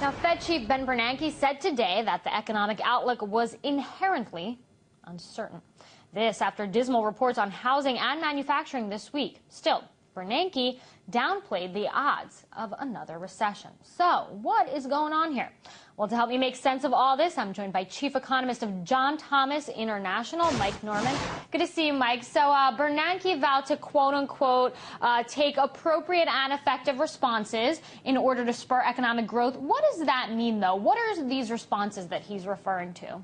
Now, Fed Chief Ben Bernanke said today that the economic outlook was inherently uncertain. This after dismal reports on housing and manufacturing this week. Still, Bernanke downplayed the odds of another recession. So, what is going on here? Well, to help me make sense of all this, I'm joined by Chief Economist of John Thomas International, Mike Norman. Good to see you, Mike. So, Bernanke vowed to, quote-unquote, take appropriate and effective responses in order to spur economic growth. What does that mean, though? What are these responses that he's referring to?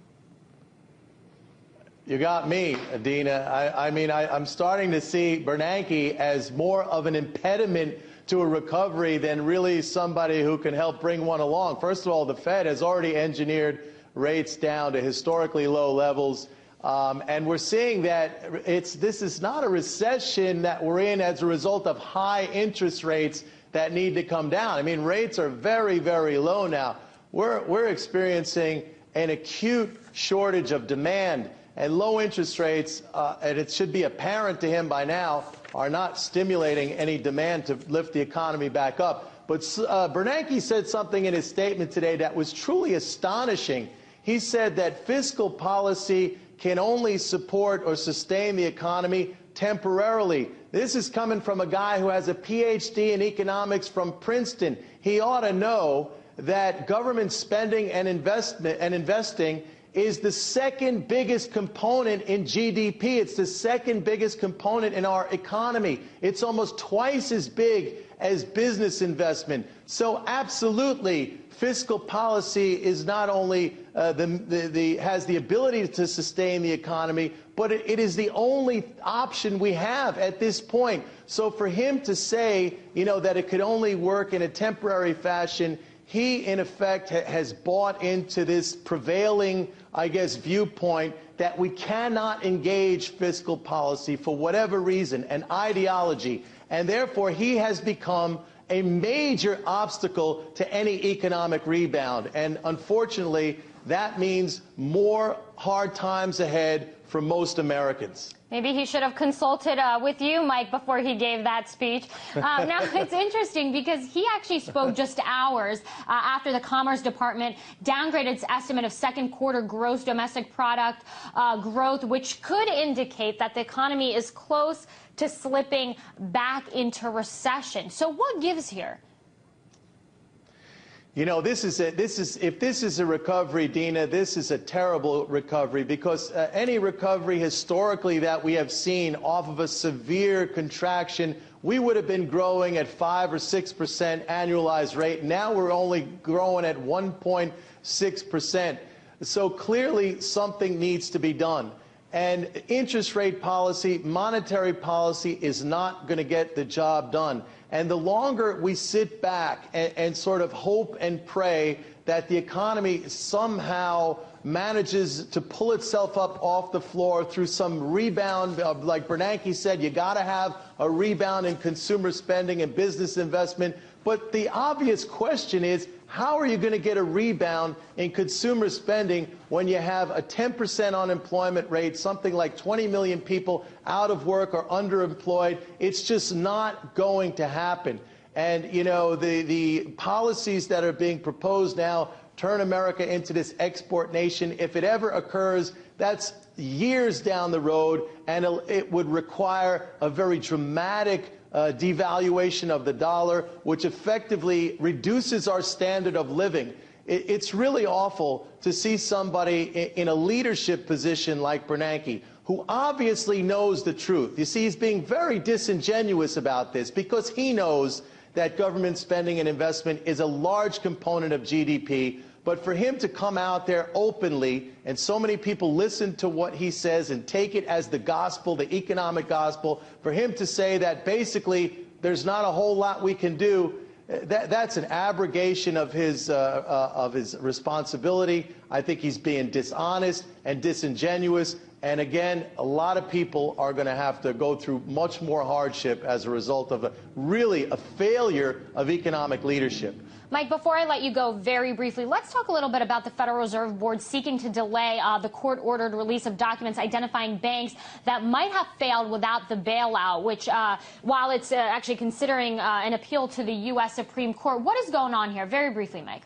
You got me, Adina. I'm starting to see Bernanke as more of an impediment to a recovery than really somebody who can help bring one along. First of all, the Fed has already engineered rates down to historically low levels. And we're seeing that this is not a recession that we're in as a result of high interest rates that need to come down. I mean, rates are very, very low now. We're experiencing an acute shortage of demand. And low interest rates, and it should be apparent to him by now, are not stimulating any demand to lift the economy back up. But Bernanke said something in his statement today that was truly astonishing. He said that fiscal policy can only support or sustain the economy temporarily. This is coming from a guy who has a PhD in economics from Princeton. He ought to know that government spending and investing is the second biggest component in GDP. It's the second biggest component in our economy. It's almost twice as big as business investment. So absolutely, fiscal policy is not only has the ability to sustain the economy, but it is the only option we have at this point. So for him to say, that it could only work in a temporary fashion, he, in effect, has bought into this prevailing, viewpoint that we cannot engage fiscal policy for whatever reason, an ideology, and therefore he has become a major obstacle to any economic rebound. And unfortunately, that means more hard times ahead for most Americans. Maybe he should have consulted with you, Mike, before he gave that speech. Now, it's interesting because he actually spoke just hours after the Commerce Department downgraded its estimate of second quarter gross domestic product growth, which could indicate that the economy is close to slipping back into recession. So what gives here? If this is a recovery, Dina, this is a terrible recovery, because any recovery historically that we have seen off of a severe contraction, we would have been growing at 5 or 6% annualized rate. Now we're only growing at 1.6%. So clearly something needs to be done. And interest rate policy, monetary policy is not going to get the job done. And the longer we sit back and sort of hope and pray that the economy somehow manages to pull itself up off the floor through some rebound, like Bernanke said, you got to have a rebound in consumer spending and business investment. But the obvious question is, how are you going to get a rebound in consumer spending when you have a 10% unemployment rate, something like 20 million people out of work or underemployed? It's just not going to happen. And, the policies that are being proposed now turn America into this export nation. If it ever occurs, that's years down the road, and it would require a very dramatic devaluation of the dollar, which effectively reduces our standard of living. It's really awful to see somebody in a leadership position like Bernanke, who obviously knows the truth. You see, he's being very disingenuous about this because he knows that government spending and investment is a large component of GDP. But for him to come out there openly, and so many people listen to what he says and take it as the gospel, the economic gospel, for him to say that basically there's not a whole lot we can do, that's an abrogation of his responsibility. I think he's being dishonest and disingenuous. And again, a lot of people are going to have to go through much more hardship as a result of really a failure of economic leadership. Mike, before I let you go very briefly, let's talk a little bit about the Federal Reserve Board seeking to delay the court-ordered release of documents identifying banks that might have failed without the bailout, which, while it's actually considering an appeal to the U.S. Supreme Court. What is going on here? Very briefly, Mike.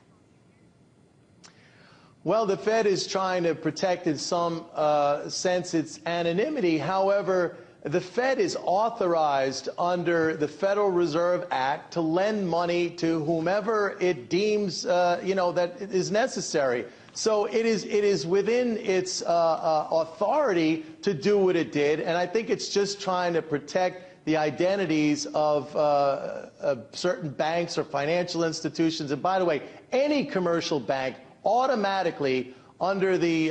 Well, the Fed is trying to protect in some sense its anonymity. However, the Fed is authorized under the Federal Reserve Act to lend money to whomever it deems, that is necessary. So it is within its authority to do what it did, and I think it's just trying to protect the identities of certain banks or financial institutions. And by the way, any commercial bank automatically under the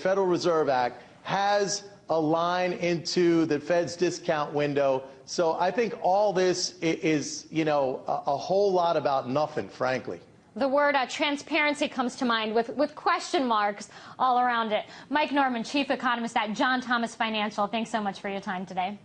Federal Reserve Act has a line into the Fed's discount window. So I think all this is, a whole lot about nothing, frankly. The word transparency comes to mind with question marks all around it. Mike Norman, Chief Economist at John Thomas Financial, thanks so much for your time today.